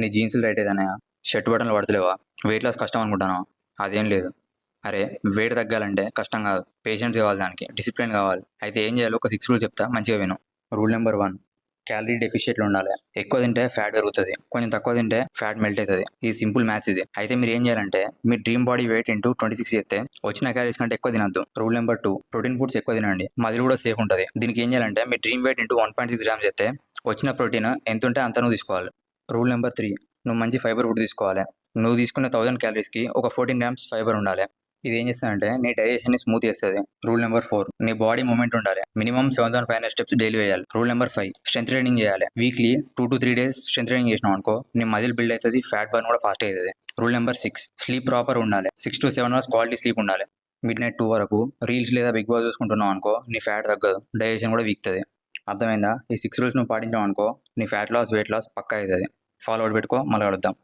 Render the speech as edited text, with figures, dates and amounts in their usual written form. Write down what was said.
నీ జీన్సులు right ఏదన్నయ్య, shirt బటన్లు పడతలేవా, weight loss కష్టం అనుకుంటాను. అదేం లేదు. అరే వెయిట్ తగ్గాలంటే కష్టం కాదు, పేషెన్స్ కావాలి, దానికి డిసిప్లిన్ కావాలి. అయితే ఏం చేయాలో ఒక 6 రూల్ చెప్తా, మంచిగా విను. రూల్ నెంబర్ 1, క్యాలరీ డెఫిషియెట్లు ఉండాలి. ఎక్కువ తింటే ఫ్యాట్ పెరుగుతుంది, కొంచెం తక్కువ తింటే ఫ్యాట్ మెల్ట్ అవుతుంది. ఇది సింపుల్ మ్యాథ్స్ ఇది. అయితే మీరు ఏం చేయాలంటే మీ డ్రీమ్ బాడీ వెయిట్ ఇంటూ 26 చేస్తే వచ్చిన క్యాలరీస్ కంటే ఎక్కువ తినద్దు. రూల్ నెంబర్ 2, ప్రోటీన్ ఫుడ్స్ ఎక్కువ తినండి, మదిలి కూడా సేఫ్ ఉంటుంది. దీనికి ఏం చేయాలంటే మీ డ్రీమ్ వెయిట్ ఇంటూ 1.6 గ్రామ్స్ చేస్తే వచ్చిన ప్రోటీన్ ఎంత ఉంటే అంత నువ్వు తీసుకోవాలి. రూల్ నెంబర్ 3, నువ్వు మంచి ఫైబర్ ఫుడ్ తీసుకోవాలి. నువ్వు తీసుకున్న 1000 క్యాలరీస్కి ఒక 14 గ్రామ్స్ ఫైబర్ ఉండాలి. ఇది ఏం చేస్తుందంటే నీ డైజెషన్ ని స్మూత్ చేస్తుంది. రూల్ నెంబర్ 4, నీ బాడీ మూవ్మెంట్ ఉండాలి. మినిమం 7500 స్టెప్స్ డైలీ వేయాలి. రూల్ నెంబర్ 5, స్ట్రెంత్ ట్రైనింగ్ చేయాలి. Weekly 2 to 3 days strength training చేసినావు అనుకో నీ మజిల్ బిల్డ్ అవుతుంది, ఫ్యాట్ బర్న్ కూడా ఫాస్ట్ అవుతుంది. రూల్ నెంబర్ 6, స్లీప్ ప్రాపర్ ఉండాలి. 6 to 7 hours క్వాలిటీ స్లీప్ ఉండాలి. మిడ్ నైట్ 2 వరకు రీల్స్ లేదా బిగ్ బాస్ చూసుకుంటున్నావు అనుకో నీ ఫ్యాట్ తగ్గదు, డైజెషన్ కూడా వీక్తుంది. అర్థమైందా? ఈ 6 రూల్స్ నువ్వు పాటించావు అనుకో నీ ఫ్యాట్ లాస్, వెయిట్ లాస్ పక్కా అవుతుంది. ఫాలో అవుట్ పెట్టుకో, మళ్ళీ కలుద్దాం.